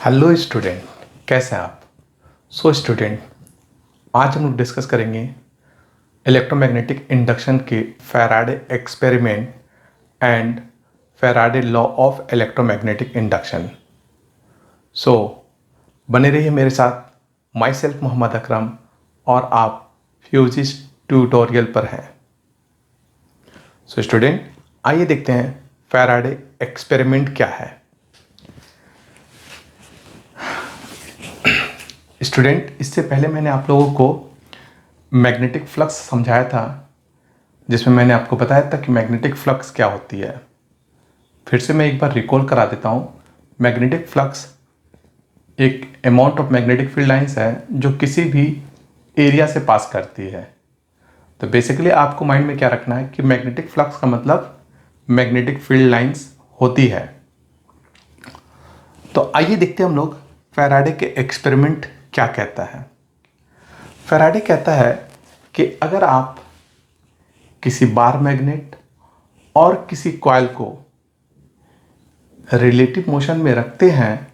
Hello student, कैसे हैं आप। स्टूडेंट, आज हम लोग डिस्कस करेंगे इलेक्ट्रोमैग्नेटिक इंडक्शन के Faraday experiment and Faraday law of electromagnetic induction. बने रहिए मेरे साथ। माई सेल्फ मोहम्मद अकरम और आप फ्यूजिस ट्यूटोरियल पर हैं। स्टूडेंट, आइए देखते हैं फैराडे एक्सपेरिमेंट क्या है। स्टूडेंट, इससे पहले मैंने आप लोगों को मैग्नेटिक फ्लक्स समझाया था, जिसमें मैंने आपको बताया था कि मैग्नेटिक फ्लक्स क्या होती है। फिर से मैं एक बार रिकॉल करा देता हूँ। मैग्नेटिक फ्लक्स एक amount of magnetic field lines है जो किसी भी एरिया से पास करती है। तो बेसिकली आपको माइंड में क्या रखना है कि मैग्नेटिक फ्लक्स का मतलब मैग्नेटिक फील्ड लाइंस होती है। तो आइए देखते हैं हम लोग फैराडे के एक्सपेरिमेंट क्या कहता है। फैराडे कहता है कि अगर आप किसी बार मैग्नेट और किसी कॉइल को रिलेटिव मोशन में रखते हैं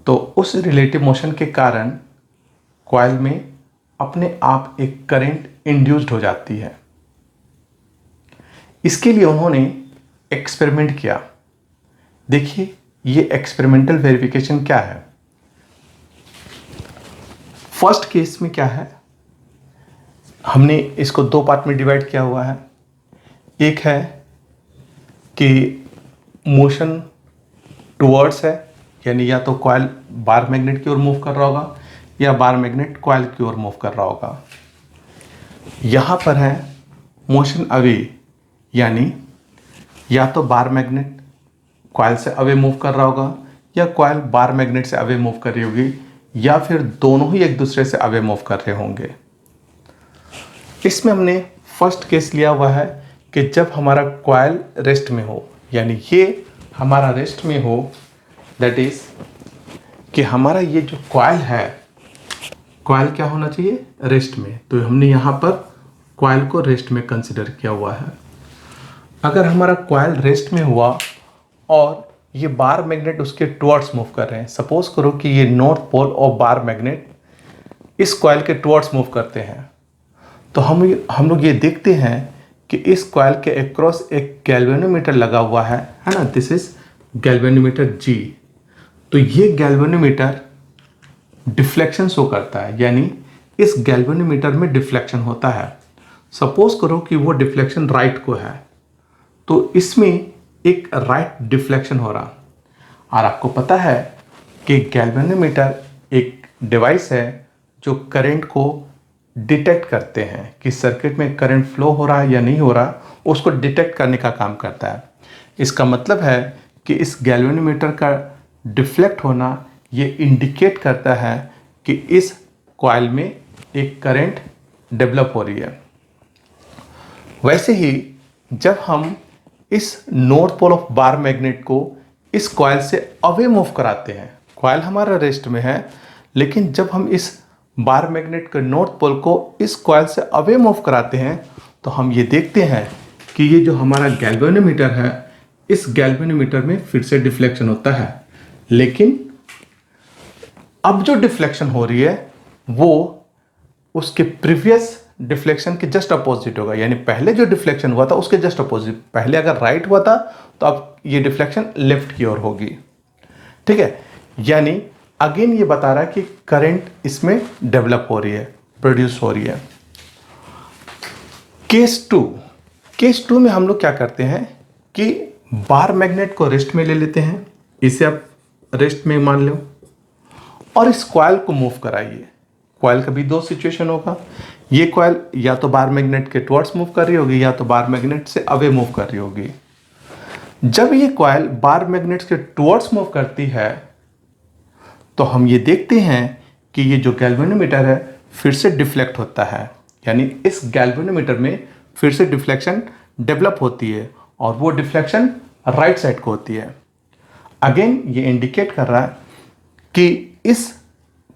तो उस रिलेटिव मोशन के कारण कॉइल में अपने आप एक करंट इंड्यूस्ड हो जाती है। इसके लिए उन्होंने एक्सपेरिमेंट किया। देखिए, ये एक्सपेरिमेंटल वेरिफिकेशन क्या है। फर्स्ट केस में क्या है, हमने इसको दो पार्ट में डिवाइड किया हुआ है। एक है कि मोशन टुवर्ड्स है, यानी या तो कॉइल बार मैग्नेट की ओर मूव कर रहा होगा या बार मैग्नेट कॉइल की ओर मूव कर रहा होगा। यहाँ पर है मोशन अवे, यानी या तो बार मैग्नेट कॉइल से अवे मूव कर रहा होगा या कॉइल बार मैग्नेट से अवे मूव कर रही होगी, या फिर दोनों ही एक दूसरे से अवे मूव कर रहे होंगे। इसमें हमने फर्स्ट केस लिया हुआ है कि जब हमारा कॉइल रेस्ट में हो, यानी ये हमारा रेस्ट में हो, दैट इज कि हमारा ये जो कॉइल है, कॉइल क्या होना चाहिए, रेस्ट में। तो हमने यहाँ पर कॉइल को रेस्ट में कंसिडर किया हुआ है। अगर हमारा कॉइल रेस्ट में हुआ और ये बार मैग्नेट उसके टुवर्ड्स मूव कर रहे हैं, सपोज करो कि ये नॉर्थ पोल और बार मैग्नेट इस कॉइल के टुवर्ड्स मूव करते हैं, तो हम लोग ये देखते हैं कि इस कॉइल के अक्रॉस एक गैल्वेनोमीटर लगा हुआ है ना। दिस इज गैल्वेनोमीटर जी। तो ये गैल्वेनोमीटर डिफ्लेक्शन शो करता है, यानी इस गैल्वेनोमीटर में डिफ्लेक्शन होता है। सपोज करो कि वो डिफ्लेक्शन राइट को है, तो इसमें एक राइट डिफ्लेक्शन हो रहा। और आपको पता है कि गैल्वेनोमीटर एक डिवाइस है जो करंट को डिटेक्ट करते हैं कि सर्किट में करंट फ्लो हो रहा है या नहीं हो रहा, उसको डिटेक्ट करने का काम करता है। इसका मतलब है कि इस गैल्वेनोमीटर का डिफ्लेक्ट होना ये इंडिकेट करता है कि इस कॉइल में एक करंट डेवलप हो रही है। वैसे ही जब हम इस north pole of bar magnet को इस कॉइल से अवे मूव कराते हैं, कॉइल हमारा रेस्ट में है, लेकिन जब हम इस बार मैग्नेट के नॉर्थ पोल को इस कॉइल से अवे मूव कराते हैं तो हम ये देखते हैं कि ये जो हमारा गैल्वेनोमीटर है, इस गैल्वेनोमीटर में फिर से डिफ्लेक्शन होता है। लेकिन अब जो डिफ्लेक्शन हो रही है वो उसके प्रीवियस डिफ्लेक्शन के जस्ट अपोजिट होगा, यानी पहले जो डिफ्लेक्शन हुआ था उसके जस्ट अपोजिट। पहले अगर राइट हुआ था तो अब ये डिफ्लेक्शन लेफ्ट की ओर होगी। ठीक है, यानी अगेन ये बता रहा है कि करंट इसमें डेवलप हो रही है, प्रोड्यूस हो रही है। केस टू में हम लोग क्या करते हैं कि बार मैग्नेट को रेस्ट में ले लेते हैं, इसे आप रेस्ट में मान लो, और इस कॉइल को मूव कराइए। कॉइल का भी दो सिचुएशन होगा, ये कॉइल या तो बार मैग्नेट के टुवर्ड्स मूव कर रही होगी या तो बार मैग्नेट से अवे मूव कर रही होगी। जब ये कॉइल बार मैग्नेट के टुवर्ड्स मूव करती है तो हम ये देखते हैं कि ये जो गैल्वेनोमीटर है फिर से डिफ्लेक्ट होता है, यानी इस गैल्वेनोमीटर में फिर से डिफ्लेक्शन डेवलप होती है और वो डिफ्लेक्शन राइट साइड को होती है। अगेन ये इंडिकेट कर रहा है कि इस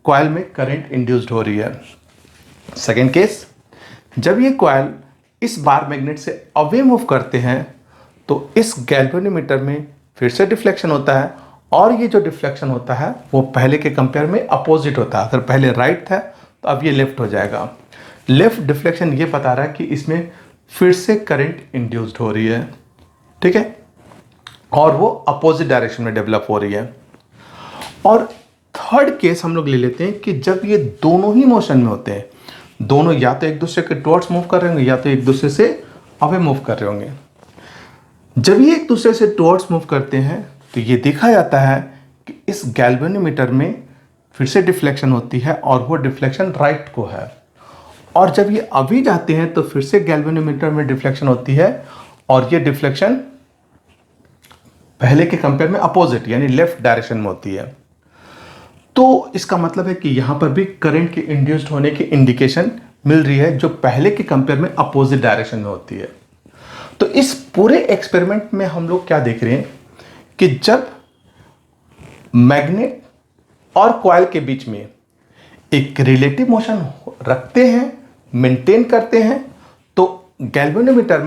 कॉइल में करंट इंड्यूस्ड हो रही है। सेकेंड केस, जब ये कॉइल इस बार मैग्नेट से अवे मूव करते हैं तो इस गैल्वेनोमीटर में फिर से डिफ्लेक्शन होता है और ये जो डिफ्लेक्शन होता है वो पहले के कंपेयर में अपोजिट होता है। अगर पहले राइट था तो अब ये लेफ्ट हो जाएगा। लेफ्ट डिफ्लेक्शन ये बता रहा है कि इसमें फिर से करंट इंड्यूस्ड हो रही है, ठीक है, और वो अपोजिट डायरेक्शन में डेवलप हो रही है। और थर्ड केस हम लोग ले लेते हैं कि जब ये दोनों ही मोशन में होते हैं, दोनों या तो एक दूसरे के टुवर्ड्स मूव कर रहे होंगे या तो एक दूसरे से अवे मूव कर रहे होंगे। जब ये एक दूसरे से टुवर्ड्स मूव करते हैं तो ये देखा जाता है कि इस गैल्वेनोमीटर में फिर से डिफ्लेक्शन होती है और वो डिफ्लेक्शन राइट को है। और जब ये अभी जाते हैं तो फिर से गैल्वेनोमीटर में डिफ्लेक्शन होती है और ये डिफ्लेक्शन पहले के कंपेयर में अपोजिट यानी लेफ्ट डायरेक्शन में होती है। तो इसका मतलब है कि यहां पर भी करंट के इंड्यूस्ड होने की इंडिकेशन मिल रही है जो पहले के कंपेयर में अपोजिट डायरेक्शन में होती है। तो इस पूरे एक्सपेरिमेंट में हम लोग क्या देख रहे हैं कि जब मैग्नेट और कॉइल के बीच में एक रिलेटिव मोशन रखते हैं, मेंटेन करते हैं, तो गैल्वेनोमीटर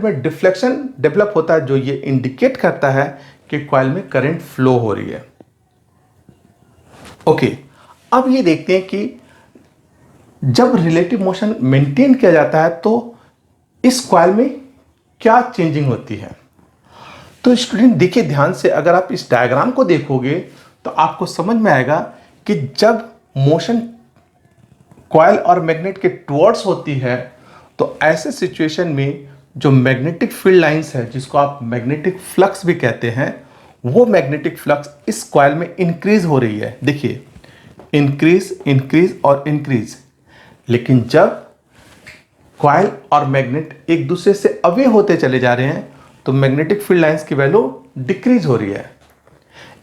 में डिफ्लेक्शन डेवलप होता है जो ये इंडिकेट करता है कि कॉइल में करंट फ्लो हो रही है। ओके, अब ये देखते हैं कि जब रिलेटिव मोशन मेंटेन किया जाता है तो इस कॉइल में क्या चेंजिंग होती है। तो स्टूडेंट देखिए ध्यान से, अगर आप इस डायग्राम को देखोगे तो आपको समझ में आएगा कि जब मोशन कॉइल और मैग्नेट के टुवर्ड्स होती है तो ऐसे सिचुएशन में जो मैग्नेटिक फील्ड लाइंस है जिसको आप मैग्नेटिक फ्लक्स भी कहते हैं, वो मैग्नेटिक फ्लक्स इस कॉइल में इंक्रीज हो रही है। देखिए इंक्रीज और इंक्रीज। लेकिन जब कॉइल और मैग्नेट एक दूसरे से अवे होते चले जा रहे हैं तो मैग्नेटिक फील्ड लाइंस की वैल्यू डिक्रीज हो रही है।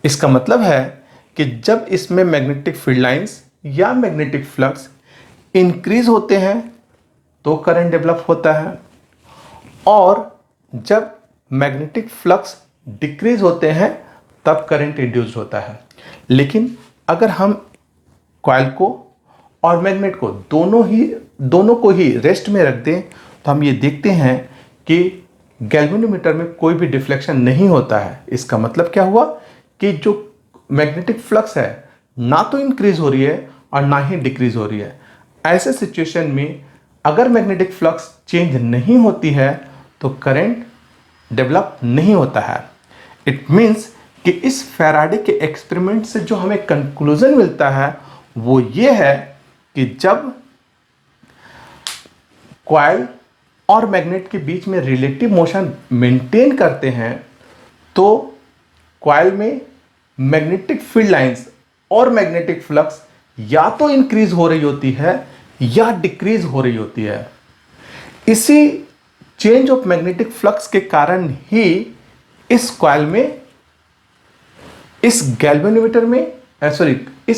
इसका मतलब है कि जब इसमें मैग्नेटिक फील्ड लाइंस या मैग्नेटिक फ्लक्स इंक्रीज होते हैं तो करंट डेवलप होता है, और जब मैग्नेटिक फ्लक्स डिक्रीज होते हैं तब करंट इंड्यूस्ड होता है। लेकिन अगर हम कॉइल को और मैग्नेट को दोनों को ही रेस्ट में रख दें तो हम ये देखते हैं कि गैल्वेनोमीटर में कोई भी डिफ्लेक्शन नहीं होता है। इसका मतलब क्या हुआ कि जो मैग्नेटिक फ्लक्स है ना तो इंक्रीज हो रही है और ना ही डिक्रीज हो रही है। ऐसे सिचुएशन में अगर मैग्नेटिक फ्लक्स चेंज नहीं होती है तो करंट डेवलप नहीं होता है। इट मीन्स कि इस फैराडे के एक्सपेरिमेंट से जो हमें कंक्लूजन मिलता है वो ये है कि जब कॉइल और मैग्नेट के बीच में रिलेटिव मोशन मेंटेन करते हैं तो कॉइल में मैग्नेटिक फील्ड लाइंस और मैग्नेटिक फ्लक्स या तो इंक्रीज हो रही होती है या डिक्रीज हो रही होती है। इसी चेंज ऑफ मैग्नेटिक फ्लक्स के कारण ही इस कॉइल में इस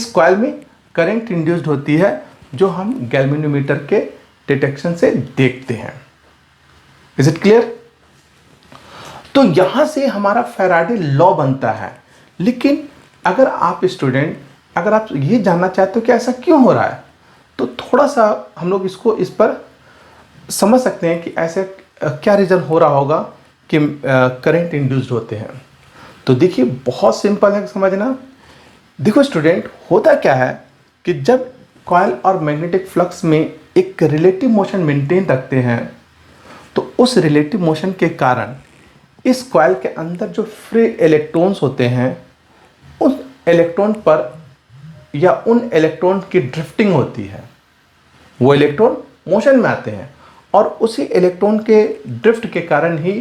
कॉइल में करंट इंड्यूस्ड होती है जो हम गैल्वेनोमीटर के डिटेक्शन से देखते हैं। Is it clear? तो यहां से हमारा फैराडे लॉ बनता है। लेकिन अगर आप ये जानना चाहते हो कि ऐसा क्यों हो रहा है तो थोड़ा सा हम लोग इस पर समझ सकते हैं कि ऐसे क्या रीज़न हो रहा होगा कि करंट इंड्यूस्ड होते हैं। तो देखिए बहुत सिंपल है समझना। देखो स्टूडेंट, होता क्या है कि जब कॉइल और मैग्नेटिक फ्लक्स में एक रिलेटिव मोशन मेंटेन रखते हैं तो उस रिलेटिव मोशन के कारण इस कॉइल के अंदर जो फ्री इलेक्ट्रॉन्स होते हैं उन इलेक्ट्रॉन पर या उन इलेक्ट्रॉन की ड्रिफ्टिंग होती है। वो इलेक्ट्रॉन मोशन में आते हैं और उसी इलेक्ट्रॉन के ड्रिफ्ट के कारण ही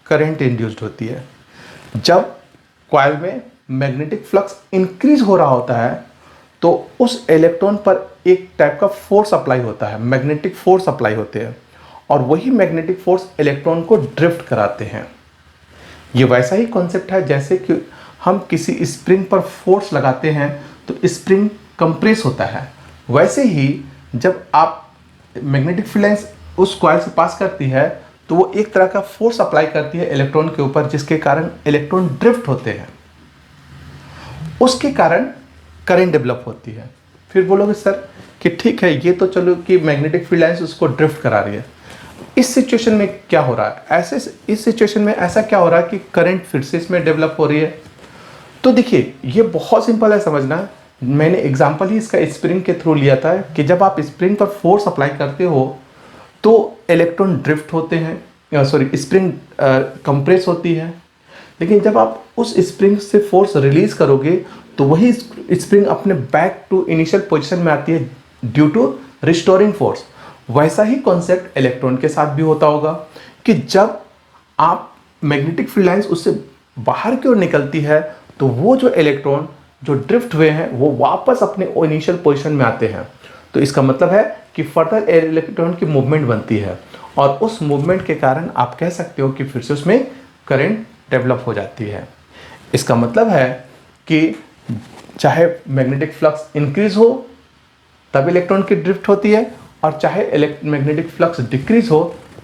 करंट इंड्यूस्ड होती है। जब कॉइल में मैग्नेटिक फ्लक्स इंक्रीज हो रहा होता है तो उस इलेक्ट्रॉन पर एक टाइप का फोर्स अप्लाई होता है, मैग्नेटिक फोर्स अप्लाई होते हैं, और वही मैग्नेटिक फोर्स इलेक्ट्रॉन को ड्रिफ्ट कराते हैं। ये वैसा ही कॉन्सेप्ट है जैसे कि हम किसी स्प्रिंग पर फोर्स लगाते हैं तो स्प्रिंग कंप्रेस होता है। वैसे ही जब आप मैग्नेटिक फील्ड लाइंस उस कॉइल से पास करती है तो वो एक तरह का फोर्स अप्लाई करती है इलेक्ट्रॉन के ऊपर जिसके कारण इलेक्ट्रॉन ड्रिफ्ट होते हैं, उसके कारण करंट डेवलप होती है। फिर बोलोगे सर कि ठीक है ये तो चलो कि मैग्नेटिक फील्ड लाइंस उसको ड्रिफ्ट करा रही है। इस सिचुएशन में क्या हो रहा है, इस सिचुएशन में ऐसा क्या हो रहा है कि करंट फिर से इसमें डेवलप हो रही है। तो देखिए ये बहुत सिंपल है समझना। मैंने एग्जांपल ही इसका स्प्रिंग के थ्रू लिया था कि जब आप स्प्रिंग पर फोर्स अप्लाई करते हो तो इलेक्ट्रॉन ड्रिफ्ट होते हैं, सॉरी स्प्रिंग कंप्रेस होती है। लेकिन जब आप उस स्प्रिंग से फोर्स रिलीज करोगे तो वही स्प्रिंग अपने बैक टू इनिशियल पोजीशन में आती है ड्यू टू रिस्टोरिंग फोर्स। वैसा ही कॉन्सेप्ट इलेक्ट्रॉन के साथ भी होता होगा कि जब आप मैग्नेटिक फील्ड लाइंस उससे बाहर की ओर निकलती है तो वो जो इलेक्ट्रॉन जो ड्रिफ्ट हुए हैं वो वापस अपने इनिशियल पोजीशन में आते हैं। तो इसका मतलब है कि फर्दर इलेक्ट्रॉन की मूवमेंट बनती है और उस मूवमेंट के कारण आप कह सकते हो कि फिर से उसमें करंट डेवलप हो जाती है। इसका मतलब है कि चाहे मैग्नेटिक फ्लक्स इंक्रीज हो तब इलेक्ट्रॉन की ड्रिफ्ट होती है और चाहे मैग्नेटिक फ्लक्स डिक्रीज हो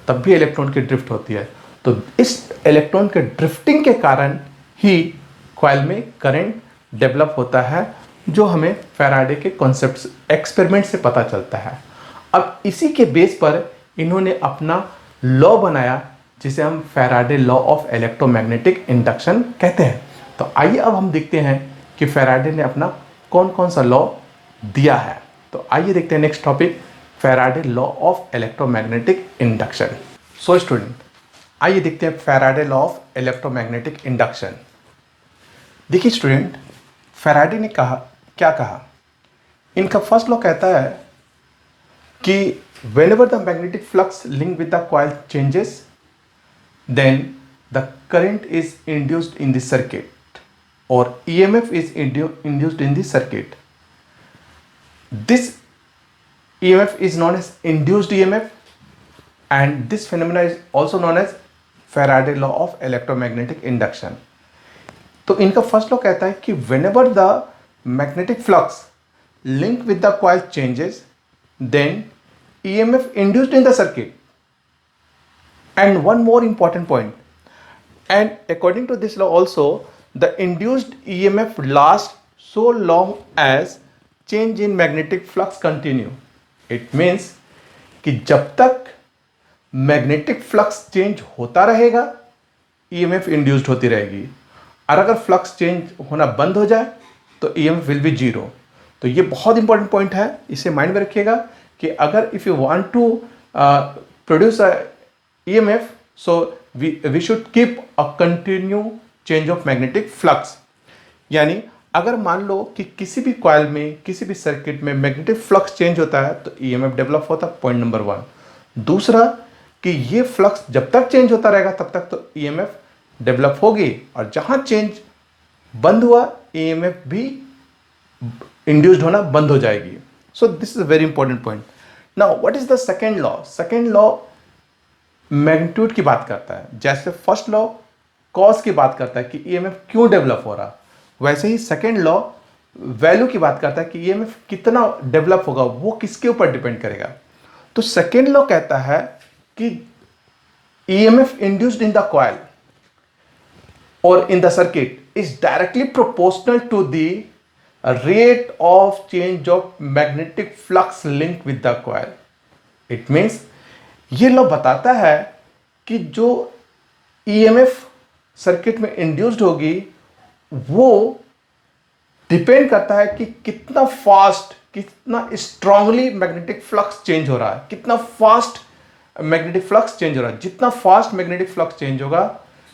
तब भी इलेक्ट्रॉन की ड्रिफ्ट होती है। तो इस इलेक्ट्रॉन के ड्रिफ्टिंग के कारण ही कॉइल में करंट डेवलप होता है, जो हमें फैराडे के कॉन्सेप्ट एक्सपेरिमेंट से पता चलता है। अब इसी के बेस पर इन्होंने अपना लॉ बनाया जिसे हम Faraday law of electromagnetic induction कहते हैं। तो आइए अब हम देखते हैं कि फैराडे ने अपना कौन कौन सा लॉ दिया है। तो आइए देखते हैं next topic, Faraday law of electromagnetic induction. So student, आइए देखते हैं Faraday law of electromagnetic induction. देखिए स्टूडेंट, फैराडे ने क्या कहा, इनका फर्स्ट लॉ कहता है कि whenever the magnetic flux linked with the coil changes, then the current is induced in the circuit or EMF is induced in the circuit. This EMF is known as induced EMF and this phenomena is also known as Faraday law of electromagnetic induction. तो इनका first law कहता है कि whenever the magnetic flux linked with the coil changes, then EMF induced in the circuit. And one more important point, and according to this law also, the induced EMF lasts so long as change in magnetic flux continue. It means कि जब तक magnetic flux change होता रहेगा EMF induced होती रहेगी, और अगर flux change होना बंद हो जाए तो EMF विल बी जीरो। तो ये बहुत इंपॉर्टेंट पॉइंट है, इसे माइंड में रखिएगा कि अगर if you want to produce a EMF, so we should keep a continue change of magnetic flux. यानी अगर मान लो कि किसी भी कॉइल में किसी भी सर्किट में मैग्नेटिक फ्लक्स चेंज होता है तो EMF डेवलप होता है, पॉइंट नंबर 1। दूसरा कि ये फ्लक्स जब तक चेंज होता रहेगा तब तक तो EMF डेवलप होगी, और जहां चेंज बंद हुआ EMF भी इंड्यूस्ड होना बंद हो जाएगी। So this is a very important point. Now what is the second law? Second law magnitude की बात करता है। जैसे फर्स्ट लॉ कॉज की बात करता है कि EMF क्यों डेवलप हो रहा, वैसे ही सेकेंड लॉ वैल्यू की बात करता है कि EMF कितना डेवलप होगा, वो किसके ऊपर डिपेंड करेगा। तो सेकेंड लॉ कहता है कि EMF induced in the coil और in the circuit is directly proportional to the rate of change of magnetic flux link with the coil. It means ये लॉ बताता है कि जो EMF सर्किट में इंड्यूस्ड होगी वो डिपेंड करता है कि कितना फास्ट, कितना स्ट्रांगली मैग्नेटिक फ्लक्स चेंज हो रहा है, कितना फास्ट मैग्नेटिक फ्लक्स चेंज हो रहा है। जितना फास्ट मैग्नेटिक फ्लक्स चेंज होगा,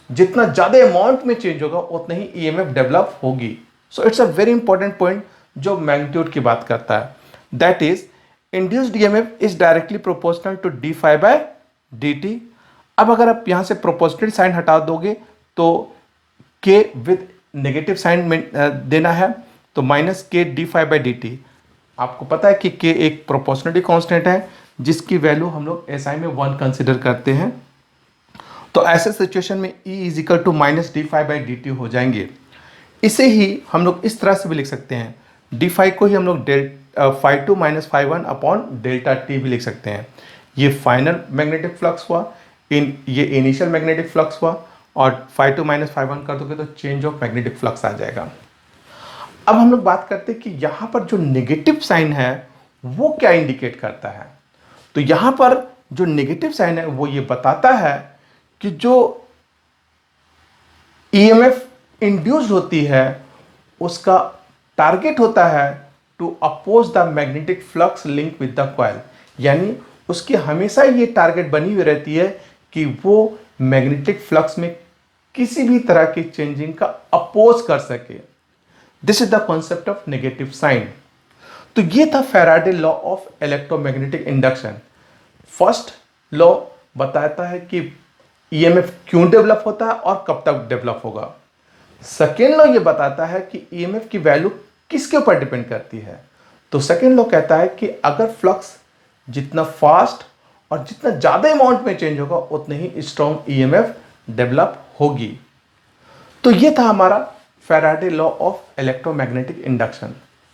जितना ज्यादा अमाउंट में चेंज होगा, उतना ही EMF डेवलप होगी। So it's a very important point जो मैग्नीट्यूड की बात करता है, that is induced EMF is directly proportional to d∅/dt। अब अगर आप यहां से प्रोपोर्शनल साइन हटा दोगे तो k विद नेगेटिव साइन देना है, तो -k d∅/dt। आपको पता है कि k एक प्रोपोर्शनलिटी कांस्टेंट है जिसकी वैल्यू हम लोग SI में 1 कंसिडर करते हैं। तो ऐसे सिचुएशन में E is equal to -d∅/dt हो जाएंगे। इसे ही हम लोग इस तरह से भी लिख सकते हैं, d∅ को ही हम लोग ∅2 - ∅1 अपॉन डेल्टा t भी लिख सकते हैं। ये फाइनल मैग्नेटिक फ्लक्स हुआ, ये इनिशियल मैग्नेटिक फ्लक्स हुआ, और ∅2 - ∅1 कर दोगे तो चेंज ऑफ मैग्नेटिक फ्लक्स आ जाएगा। अब हम लोग बात करते हैं कि यहाँ पर जो नेगेटिव साइन है वो क्या इंडिकेट करता है। तो यहाँ पर जो नेगेटिव साइन है वो ये बताता है कि जो ईएमएफ इंड्यूस्ड होती है उसका टारगेट होता है to oppose the magnetic flux link with the coil, यानी उसकी हमेशा ये टारगेट बनी हुई रहती है कि वो मैग्नेटिक फ्लक्स में किसी भी तरह की चेंजिंग का अपोज कर सके। This is the concept of negative sign. तो ये था Faraday law of electromagnetic induction. First law बताता है कि ईएमएफ क्यों डेवलप होता है और कब तक डेवलप होगा। सेकेंड लॉ ये बताता है कि ईएमएफ की वैल्यू किसके ऊपर डिपेंड करती है। तो सेकेंड लॉ कहता है कि अगर फ्लक्स जितना फास्ट और जितना ज़्यादा अमाउंट में चेंज होगा उतने ही स्ट्रॉन्ग ईएमएफ डेवलप होगी। तो ये था हमारा Faraday law of electromagnetic induction.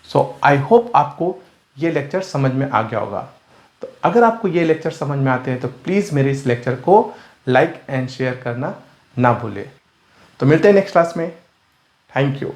So I hope आपको ये लेक्चर समझ में आ गया होगा। तो अगर आपको ये लेक्चर समझ में आते हैं तो प्लीज़ मेरे इस लेक्चर को लाइक एंड शेयर करना ना भूलें। तो मिलते हैं नेक्स्ट क्लास में। Thank you.